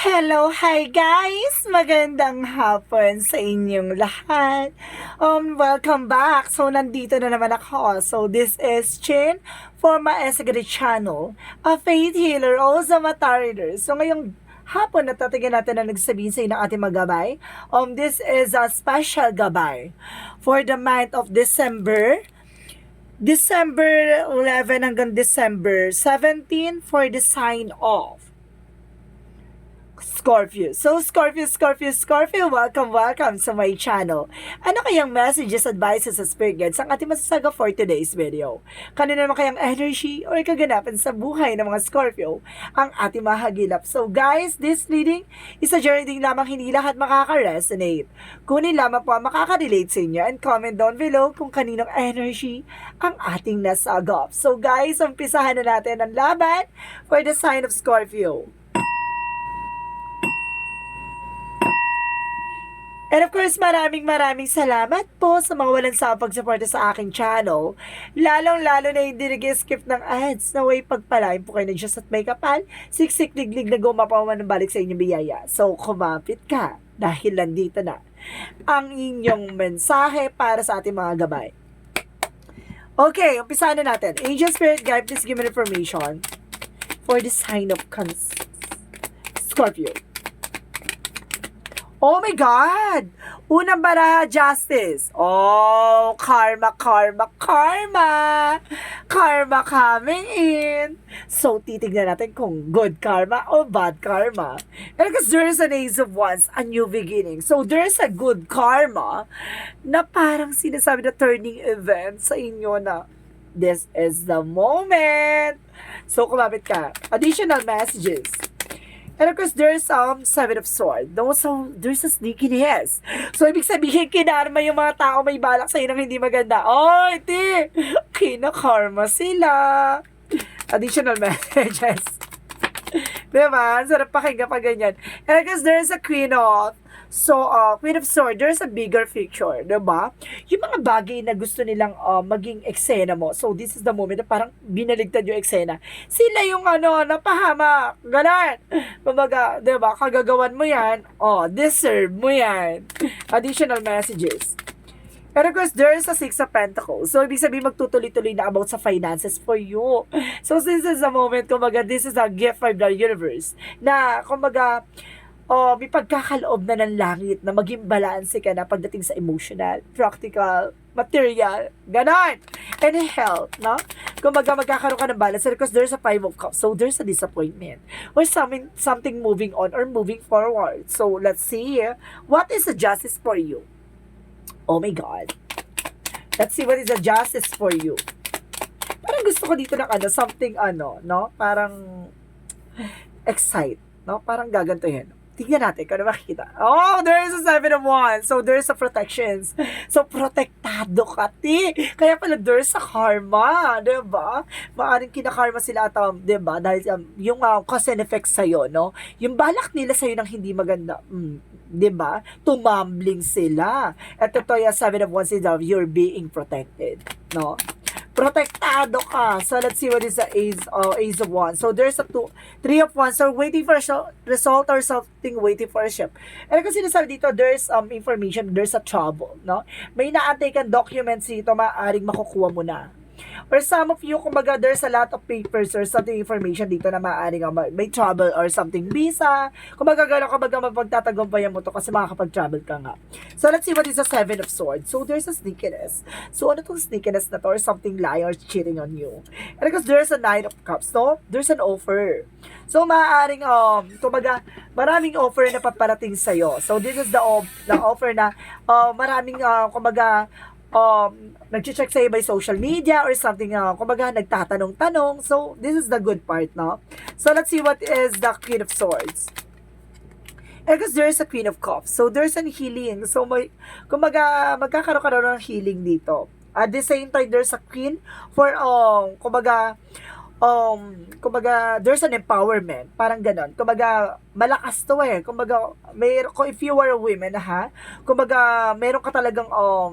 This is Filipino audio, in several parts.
Hello, hi guys! Magandang hapon sa inyong lahat. Welcome back. So, nandito na naman ako. So, this is Chin for my Esagari channel, a faith healer, also a tarot reader. So, ngayong hapon, natatigyan natin na nagsabihin sa inyo ng ating maggabay. This is a special gabay for the month of December 11 hanggang December 17 for the sign of Scorpio. So, Scorpio, welcome sa my channel. Ano kayang messages, advices sa spirit guides ang ating masasaga for today's video? Kanina naman kayang energy or kaganapan sa buhay ng mga Scorpio ang ating mahagilap. So, guys, this reading is a journey lamang, hindi lahat makaka-resonate. Kunin lamang po ang makaka-relate sa inyo and comment down below kung kaninong energy ang ating nasagap. So, guys, umpisahan na natin ang laban for the sign of Scorpio. And of course, maraming salamat po sa mga walang sawang pagsuporta sa aking channel. Lalong-lalo na hindi nag-skip ng ads na way pagpalain po kayo ng Diyos at may kapal, siksik liglig na gumapaman ng balik sa inyong biyaya. So, kumapit ka dahil nandito na ang inyong mensahe para sa ating mga gabay. Okay, umpisahan na natin. Angel Spirit Guide, please give me information for the sign of Scorpio. Oh my God! Unang baraha, Justice. Oh, karma. Karma coming in. So, titignan natin kung good karma or bad karma. And because there's an Ace of Wands, a new beginning. So, there's a good karma na parang sinasabi na turning event sa inyo na this is the moment. So, kumapit ka. Additional messages. And of course, there's Seven of Swords. No? So, there's a sneakiness. So, ibig sabihin, kinarma yung mga tao may balak sa'yo ng hindi maganda. Oh, iti! Kinakarma sila. Additional messages. Diba? Sarap pakinggan pa ganyan. And of course, there's a Queen of Swords, there's a bigger picture, diba? Yung mga bagay na gusto nilang maging eksena mo. So, this is the moment na parang binaligtad yung eksena. Sila yung napahamak. Ganon. Kumbaga, diba? Kagagawan mo yan. Deserve mo yan. Additional messages. And of course, there's a Six of Pentacles. So, ibig sabihin magtutuloy-tuloy na about sa finances for you. So, this is the moment, kumbaga, this is a gift from the universe. Na, kumbaga, may pagkakaloob na ng langit na maging balanse ka na pagdating sa emotional, practical, material, ganon. And health, no? Kumbaga, magkakaroon ka ng balance because there's a Five of Cups. So, there's a disappointment. Or something moving on or moving forward. So, let's see. What is the justice for you? Oh my God. Let's see what is the justice for you. Parang gusto ko dito ng something no? Parang excite, no? Parang gaganto yan. Tingnan natin kung ano makikita. Oh, there is a Seven of Wands. So, there's a protections. So, protektado ka, ti. Kaya pala, there's a karma. Diba? Maaring kinakarma sila at, diba? Dahil yung cause and effect sa'yo, no? Yung balak nila sa'yo ng hindi maganda. Diba? Tumambling sila. At ito yung Seven of Wands is you're being protected. No? Protektado ka. So, let's see what is the Ace of Wands. So, there's a Three of Wands. So, waiting for a result or something, waiting for a ship. And kasi sinasabi dito, there's information, there's a trouble, no? May naantay kang documents dito, maaaring makukuha mo na. Or some of you, kumbaga, there's a lot of papers or something information dito na maaaring may trouble or something visa. Kumbaga, gano'n mapagtatagumpayan mo to kasi makakapag-travel ka nga. So, let's see what is the Seven of Swords. So, there's a sneakiness. So, ano tong sneakiness na to or something lie or cheating on you? And because there's a Nine of Cups, no? There's an offer. So, maaaring, kumbaga, maraming offer na paparating sa'yo. So, this is the offer na maraming, kumbaga, nag-check sa'yo by social media or something, kumbaga, nagtatanong-tanong. So, this is the good part, no? So, let's see what is the Queen of Swords. And because there's a Queen of Cups. So, there's an healing. So, kumbaga, magkakaroon ka na ng healing dito. At the same time, there's a Queen for, kumbaga, there's an empowerment. Parang ganon. Kumbaga, malakas to eh. Kumbaga, if you are a woman, kumbaga, meron ka talagang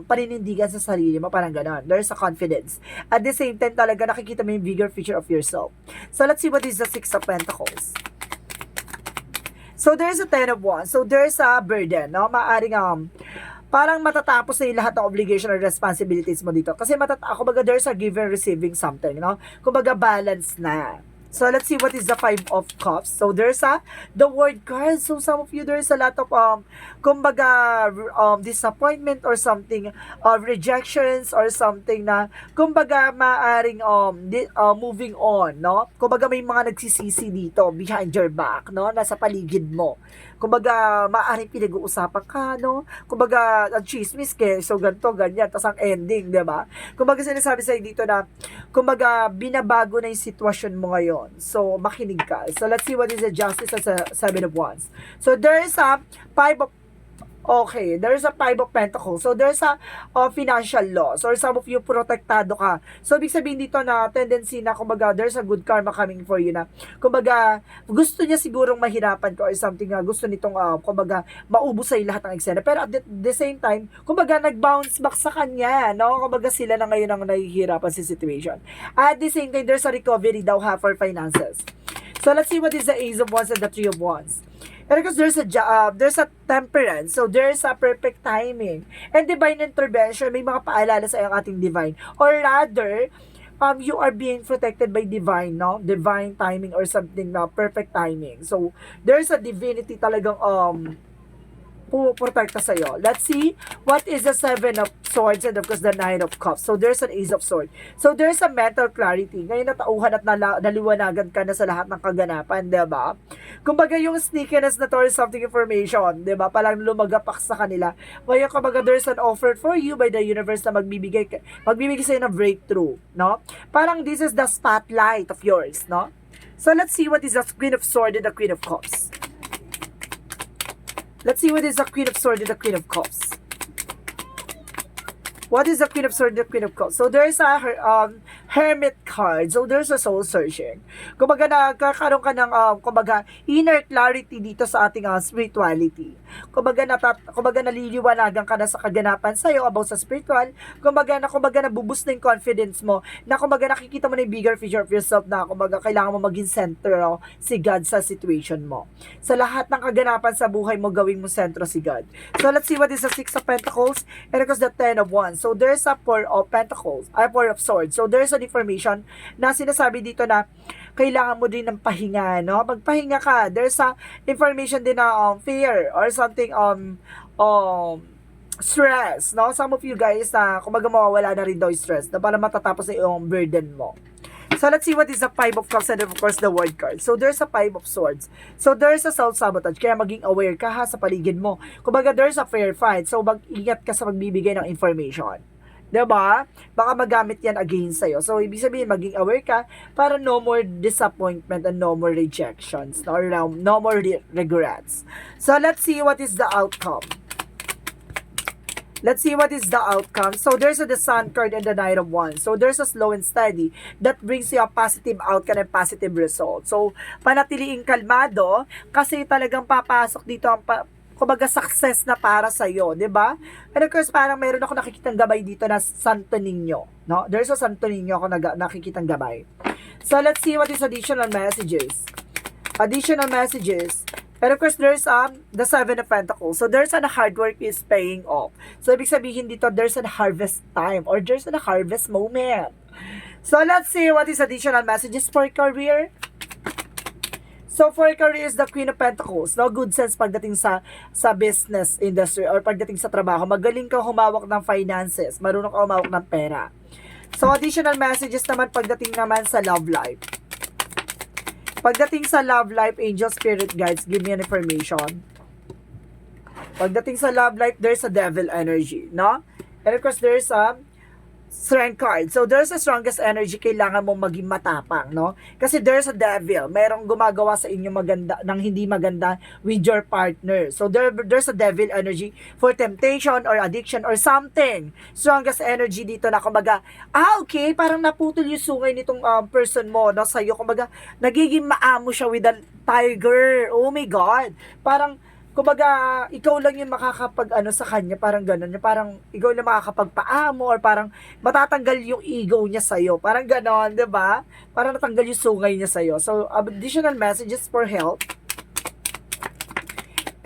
paninindigan sa sarili mo. Parang ganon. There's a confidence. At the same time, talaga nakikita mo yung bigger picture of yourself. So, let's see what is the Six of Pentacles. So, there's a Ten of Wands. So, there's a burden, no? Maaring, parang matatapos na yung lahat ng obligation or responsibilities mo dito. Kasi kumbaga, there's a give and receiving something, no? Kumbaga, balance na. So, let's see what is the Five of Cups. So, there's the World card. So, some of you, there's a lot of, kumbaga, disappointment or something, rejections or something na, kumbaga, maaring, moving on, no? Kumbaga, may mga nagsisisi dito, behind your back, no? Nasa paligid mo. Kumbaga, maaaring pinag-uusapan ka, no? Kumbaga, ang chismis ke, so ganito, ganyan, tas ang ending, di ba? Kumbaga, sinasabi sa'yo dito na, kumbaga, binabago na yung sitwasyon mo ngayon. So, makinig ka. So, let's see what is the Justice as a Seven of Wands. So, there is a there's a Five of Pentacles. So, there's a financial loss. Or some of you, protektado ka. So, ibig sabihin dito na tendency na, kumbaga, there's a good karma coming for you na, kumbaga, gusto niya sigurong mahirapan ko or something na gusto nitong, kumbaga, maubos sa'yo lahat ng eksena. Pero at the same time, kumbaga, nag-bounce back sa kanya, no? Kumbaga, sila na ngayon ang nahihirapan sa situation. At the same time, there's a recovery daw for finances. So, let's see what is the Ace of Wands and the Three of Wands. And because there's a temperance, so there's a perfect timing. And divine intervention, may mga paalala sa iyong ating divine. Or rather, you are being protected by divine, no? Divine timing or something na perfect timing. So, there's a divinity talagang, puprotekta sa'yo. Let's see what is the Seven of Swords and of course the Nine of Cups. So there's an Ace of Swords. So there's a mental clarity. Ngayon natauhan at naliwanagan ka na sa lahat ng kaganapan, diba? Kumbaga yung sneakiness na to is something information, diba? Palang lumagapak sa kanila. Ngayon kumbaga there's an offer for you by the universe na magbibigay sa'yo ng breakthrough, no? Parang this is the spotlight of yours, no? So let's see what is the Queen of Swords and the Queen of Cups. Let's see what is the Queen of Swords and the Queen of Cups. What is the Queen of Swords and the Queen of Cups? So there's a Hermit card. So there's a soul searching. Kumbaga nagkakaroon ka ng kumbaga inner clarity dito sa ating spirituality. Kumbaga naliliwanagan ka na sa kaganapan sa iyo about sa spiritual. Kumbaga nabuboost na yung confidence mo. Na kumbaga nakikita mo na yung bigger picture of yourself na kumbaga kailangan mo maging center si God sa situation mo. Sa lahat ng kaganapan sa buhay mo, gawin mo sentro si God. So let's see what is the Six of Pentacles and of course the Ten of Wands. So there's a Four of Pentacles, Four of Swords. So there's an information na sinasabi dito na kailangan mo din ng pahinga, no? Magpahinga ka. There's a information din na fear or something stress, no? Some of you guys na kumbaga mawawala na rin daw yung stress na para matatapos na yung burden mo. So let's see what is the Five of Cups and of course the World card. So there's a Five of Swords. So there's a self-sabotage. Kaya maging aware ka ha sa paligid mo. Kumbaga there's a fair fight. So mag-ingat ka sa magbibigay ng information. Diba? Baka magamit yan against sa'yo. So, ibig sabihin, maging aware ka para no more disappointment and no more rejections or no more regrets. So, let's see what is the outcome. Let's see what is the outcome. So, there's the Sun card and the Knight of Wands. So, there's a slow and steady that brings you a positive outcome and positive result. So, panatiliing kalmado kasi talagang papasok dito ang kumbaga success na para sa iyo, 'di ba? And of course, parang meron ako nakikitang gabay dito na Santo Niño, no? There's a Santo Niño ako nakikitang gabay. So let's see what is additional messages. Additional messages. And of course, there's the Seven of Pentacles. So there's the hard work is paying off. So ibig sabihin dito, there's a harvest time or there's a harvest moment. So let's see what is additional messages for career. So, for career is the Queen of Pentacles. No? Good sense pagdating sa business industry or pagdating sa trabaho. Magaling kang humawak ng finances. Marunong kang humawak ng pera. So, additional messages naman pagdating naman sa love life. Pagdating sa love life, angel spirit guides, give me an information. Pagdating sa love life, there's a devil energy. No? And of course, there's a Strength card. So, there's the strongest energy. Kailangan mong maging matapang, no? Kasi there's a devil. Merong gumagawa sa inyo maganda, ng hindi maganda with your partner. So, there's a devil energy for temptation or addiction or something. Strongest energy dito na kumbaga, okay, parang naputol yung sungay nitong person mo, no? Sa'yo, kumbaga, nagiging maamo siya with a tiger. Oh my God. Parang, kumbaga, ikaw lang yung makakapag-ano sa kanya, parang gano'n. Parang ikaw lang makakapagpaamo or parang matatanggal yung ego niya sa'yo. Parang gano'n, di ba? Parang natanggal yung sungay niya sa'yo. So, additional messages for health.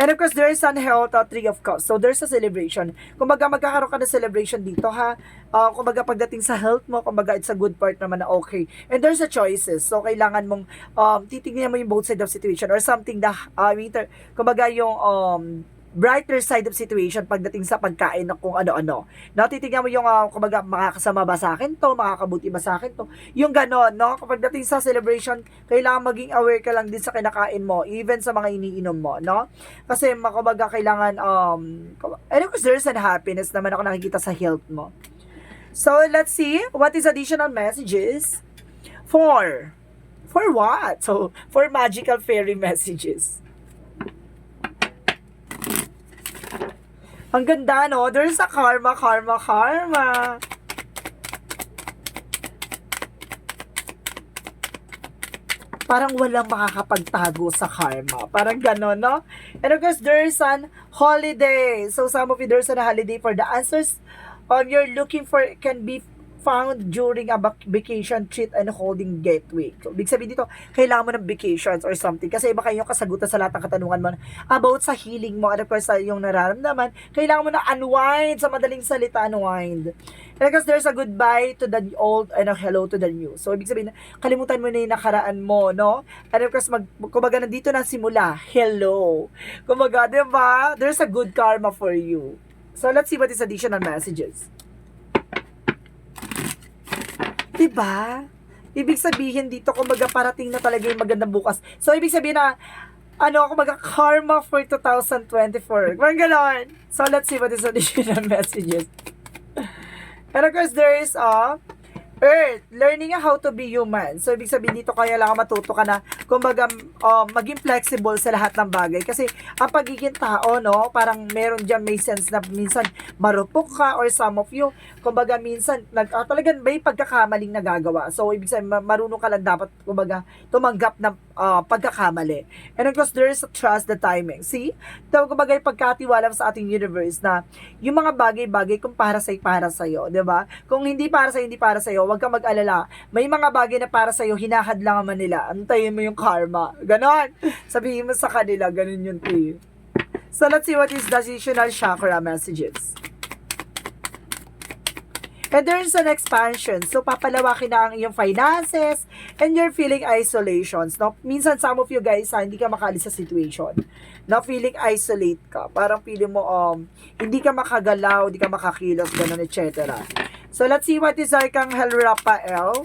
And of course, there is an health, Three of Cups. So, there's a celebration. Kumbaga, magkakaroon ka ng celebration dito, ha? Kumbaga, pagdating sa health mo, kumbaga, it's a good part naman na okay. And there's a choices. So, kailangan mong titignan mo yung both side of situation or something na, kumbaga, yung brighter side of situation pagdating sa pagkain ng kung ano-ano. No, titignan mo yung kumbaga makakasama ba sa akin to, makakabuti ba sa akin to. Yung ganon, no? Kapag dating sa celebration, kailangan maging aware ka lang din sa kinakain mo, even sa mga iniinom mo, no? Kasi kumbaga kailangan and of course there's an happiness naman ako nakikita sa health mo. So, let's see what is additional messages for what? So, for magical fairy messages. Ang ganda, no? There's a karma. Parang walang makakapagtago sa karma. Parang gano'n, no? And of course, there's an holiday. So, some of you, there's an holiday for the answers you're looking for can be found during a vacation treat and holding gateway. So, ibig sabihin dito, kailangan mo ng vacations or something. Kasi iba kayo yung kasagutan sa lahat ng katanungan mo about sa healing mo and of course sa yung nararamdaman. Kailangan mo na unwind, sa madaling salita, unwind. And of course, there's a goodbye to the old and a hello to the new. So, ibig sabihin, kalimutan mo na yung nakaraan mo, no? And of course, kumbaga, nandito na simula, hello. Kumbaga, diba? There's a good karma for you. So, let's see what is additional messages. Diba? Ibig sabihin dito, kumbaga parating na talaga yung magandang bukas. So, ibig sabihin na, kumbaga karma for 2024. Parang ganon. So, let's see what is additional messages. And of course, there is Earth, learning how to be human. So, ibig sabihin dito, kaya lang matuto ka na, kumbaga, maging flexible sa lahat ng bagay. Kasi, ang pagiging tao, no, parang meron dyan, may sense na minsan marupok ka or some of you, kumbaga, minsan, talagang may pagkakamaling nagagawa. So, ibig sabihin, marunong ka lang dapat, kumbaga, tumanggap ng pagkakamali. And of course, there is a trust the timing. See? So, kumbaga, pagkatiwala sa ating universe na, yung mga bagay-bagay kung para sa'yo, diba? Kung hindi para sa'yo, huwag kang mag-alala. May mga bagay na para sa'yo, hinahadlang naman nila. Antayin mo yung karma. Ganon. Sabihin mo sa kanila, ganon yung tea. So, let's see what is the additional chakra messages. And there is an expansion. So, papalawakin na ang iyong finances and you're feeling isolations. No? Minsan, some of you guys, hindi ka makaalis sa situation. No? Feeling isolate ka. Parang feeling mo, hindi ka makagalaw, hindi ka makakilos, ganun, etc. So, let's see what is Archangel Raphael.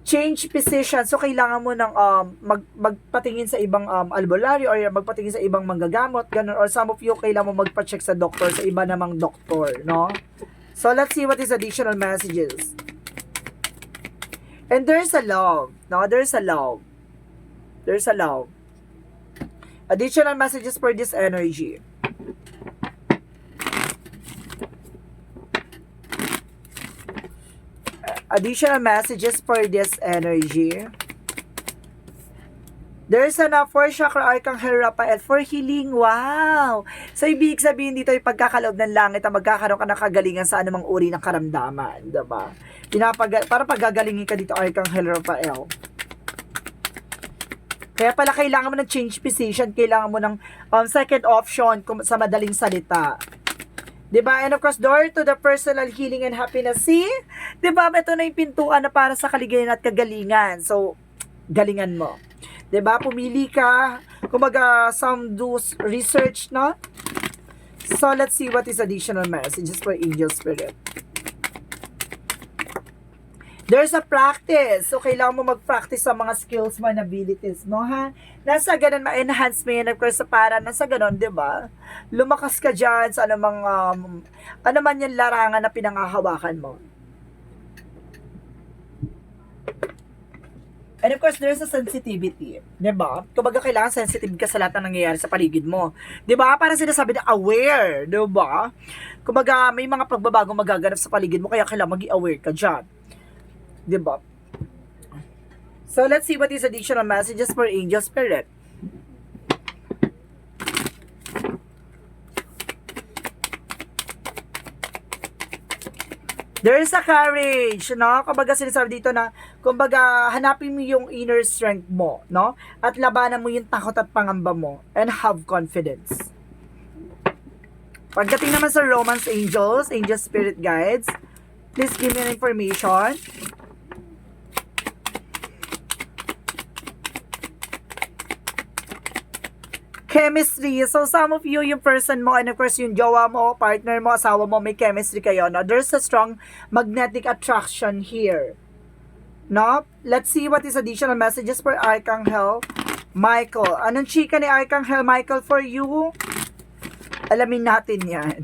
Change position. So, kailangan mo ng magpatingin sa ibang albularyo or magpatingin sa ibang manggagamot, ganun. Or some of you, kailangan mo magpa-check sa doktor, sa iba namang doktor, no? So, let's see what is additional messages. And there's a love. No? There's a love. There's a love. Additional messages for this energy. Additional messages for this energy. There's an 4 chakra Archangel Raphael for healing. Wow! So, ibig sabihin dito yung pagkakaloob ng langit na magkakaroon ka ng kagalingan sa anumang uri ng karamdaman. Diba? Para pagagalingin ka dito, Archangel Raphael. Kaya pala kailangan mo ng change position, kailangan mo ng second option sa madaling salita. Diba? And of course, door to the personal healing and happiness. See? Diba? Ito na yung pintuan na para sa kaligayahan at kagalingan. So, galingan mo. Diba? Pumili ka. Kumaga, some do research, no? So, let's see what is additional messages for Angel Spirit. There's a practice. So, kailangan mo mag-practice sa mga skills mo and abilities mo, ha? Nasa ganun, ma-enhance mo yan. Of course, para nasa ganun, di ba? Lumakas ka dyan sa anumang, ano man yung larangan na pinangahawakan mo. And of course, there's a sensitivity. Di ba? Kumbaga, kailangan sensitive ka sa lahat ng nangyayari sa paligid mo. Di ba? Para sinasabi na aware. Di ba? Kumbaga, may mga pagbabago magaganap sa paligid mo, kaya kailangan maging aware ka dyan. Diba? So, let's see what is additional messages for Angel Spirit. There is a courage, no? Kumbaga sinasabi dito na, kumbaga hanapin mo yung inner strength mo, no? At labanan mo yung takot at pangamba mo. And have confidence. Pagdating naman sa romance angels, angel spirit guides, please give me an information. Chemistry. So, some of you, yung person mo, and of course, yung jowa mo, partner mo, asawa mo, may chemistry kayo, no? There's a strong magnetic attraction here. No? Let's see what is additional messages for Archangel Michael. Anong chika ni Archangel Michael for you? Alamin natin yan.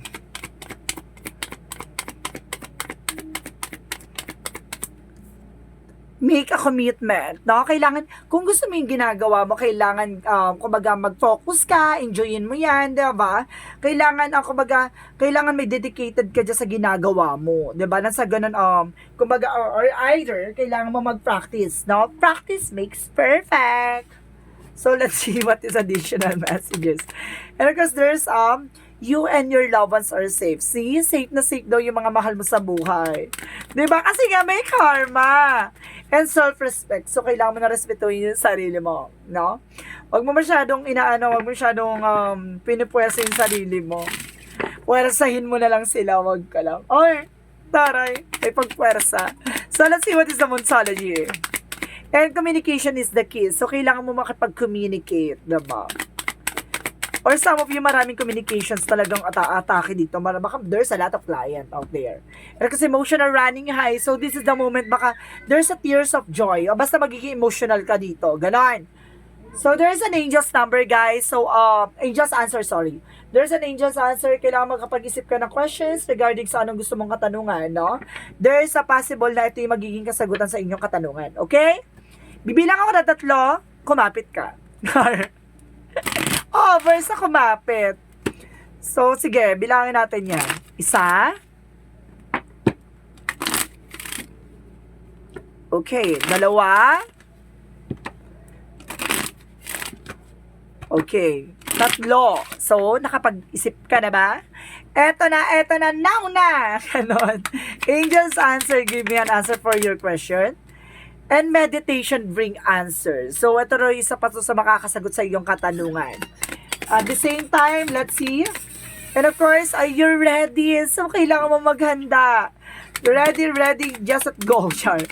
Make a commitment, no? Kailangan, kung gusto mo yung ginagawa mo, kailangan, kumbaga, mag-focus ka, enjoyin mo yan, diba? Kailangan, kumbaga, kailangan may dedicated ka dyan sa ginagawa mo, diba? Nasa ganun, kumbaga, or either, kailangan mo mag-practice, no? Practice makes perfect. So, let's see what is additional messages. And of course, there's, you and your loved ones are safe. See, safe na safe daw yung mga mahal mo sa buhay. Diba? Kasi nga may karma. And self-respect. So, kailangan mo na respetuhin yung sarili mo. No? Huwag mo masyadong huwag mo masyadong pinupwersa yung sarili mo. Pwersahin mo na lang sila. Huwag ka lang. Oy, taray. May pagpwersa. So, let's see what is the Monsology. And communication is the key. So, kailangan mo makipag-communicate. Diba? Or some of you, maraming communications talagang atake dito. Baka there's a lot of client out there. And kasi emotional running high. So, this is the moment, baka there's a tears of joy. O basta magiging emotional ka dito. Ganon. So, there's an angel's number, guys. So, angel's answer, sorry. There's an angel's answer. Kailangan makapag-isip ka ng questions regarding sa anong gusto mong katanungan, no? There's a possible na ito yung magiging kasagutan sa inyong katanungan. Okay? Bibilang ako na 3, kumapit ka. Oh, first na kumapit. So, sige, bilangin natin yan. 1. Okay, 2. Okay, 3. So, nakapag-isip ka na ba? Eto na, now na! Ganon. Angel's answer, give me an answer for your question. And meditation bring answers. So, ito rin isa pa sa makakasagot sa iyong katanungan. At the same time, let's see. And of course, are you ready? So, kailangan mo maghanda. Ready, just at go, char.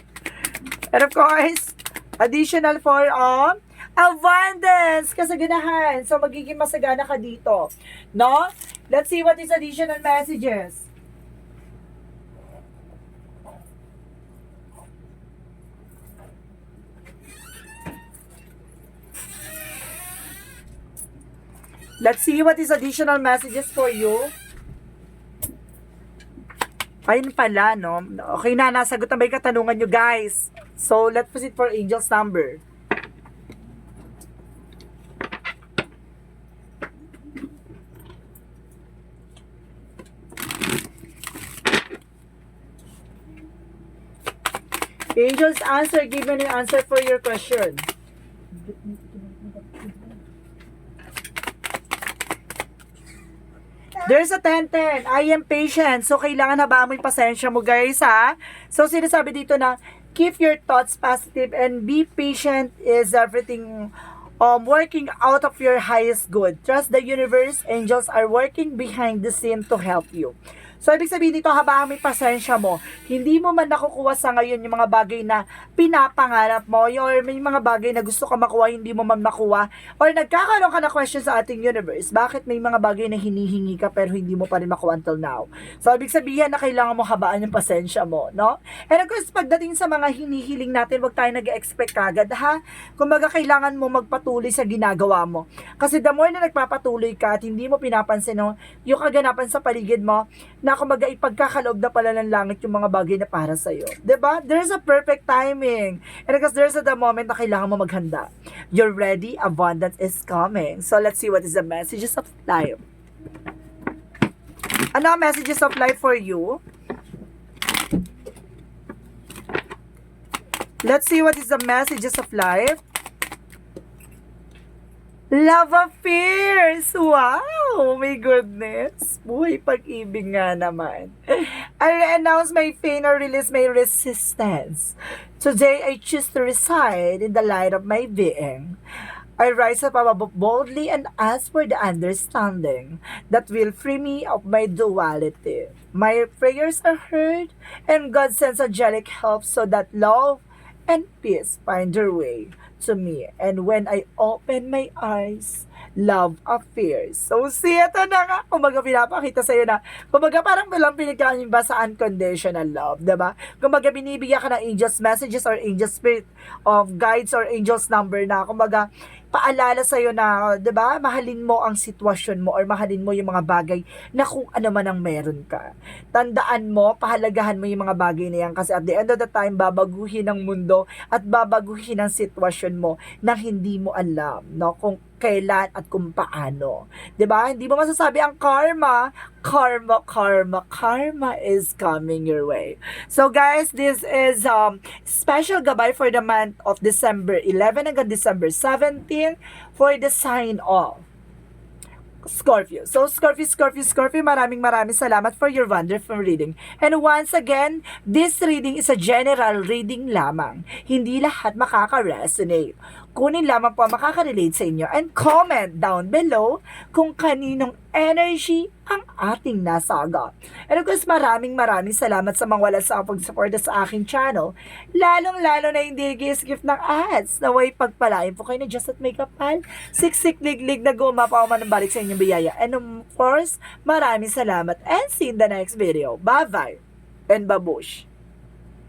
And of course, additional for abundance, kasaganahan. So, magiging masagana ka dito. No? Let's see what is additional messages. Let's see what is additional messages for you. Ayun pala, no? Okay na, nasagot na ba yung katanungan nyo, guys? So, let's proceed for angel's number. Angel's answer, give me an answer for your question. There's a 10-10. I am patient. So, kailangan habaan mo yung pasensya mo, guys, ha? So, sinasabi dito na, keep your thoughts positive and be patient is everything working out of your highest good. Trust the universe. Angels are working behind the scene to help you. So, ibig sabihin dito, habang may pasensya mo, hindi mo man nakukuha sa ngayon yung mga bagay na pinapangarap mo, or may mga bagay na gusto ka makuha, hindi mo man makuha, or nagkakaroon ka na question sa ating universe, bakit may mga bagay na hinihingi ka pero hindi mo pa rin makuha until now? So, ibig sabihin na kailangan mo habaan yung pasensya mo, no? And of course, pagdating sa mga hinihiling natin, wag tayo nag-expect agad, ha? Kumbaga, kailangan mo magpatuloy sa ginagawa mo. Kasi the more na nagpapatuloy ka at hindi mo pinapansin, no, yung kaganapan sa paligid mo, na kumbaga ipagkakaloob na pala ng langit yung mga bagay na para sa'yo. Diba? There's a perfect timing. And because there's the moment na kailangan mo maghanda. You're ready, abundance is coming. So let's see what is the messages of life. Ano ang messages of life for you? Let's see what is the messages of life. Love affairs! Wow! My goodness! Buhay pag-ibig nga naman. I re-announce my pain or release my resistance. Today, I choose to reside in the light of my being. I rise up above boldly and ask for the understanding that will free me of my duality. My prayers are heard, and God sends angelic help so that love and peace find their way to me. And when I open my eyes, love appears. So, siya ito na nga. Kumbaga, pinapakita sa'yo na, kumbaga, parang walang pinagkakain ba sa unconditional love, diba? Kumbaga, binibigyan ka ng angels messages or angel spirit of guides or angels number na, kumbaga, paalala sa'yo na, 'di ba, mahalin mo ang sitwasyon mo or mahalin mo yung mga bagay na kung ano man ang meron ka. Tandaan mo, pahalagahan mo yung mga bagay na yan kasi at the end of the time, babaguhin ang mundo at babaguhin ang sitwasyon mo na hindi mo alam, no? Kung kailan at kung paano. 'Di ba? Hindi mo masasabi ang karma, karma is coming your way. So guys, this is special gabay for the month of December 11 hanggang December 17 for the sign of Scorpio. So, Scorpio, maraming salamat for your wonderful reading. And once again, this reading is a general reading lamang. Hindi lahat makaka-resonate. Kunin lamang po ang makaka-relate sa inyo and comment down below kung kaninong energy ang ating nasaga. And of course, maraming salamat sa mga wala sa pag-suporta sa aking channel. Lalong-lalo na hindi nag-skip ng ads. Naway pagpalain po kayo na Diyos at may kapal. Siksik liglig na gumapaw man ang balik sa inyong biyaya. And of course, maraming salamat and see you in the next video. Bye-bye and babush!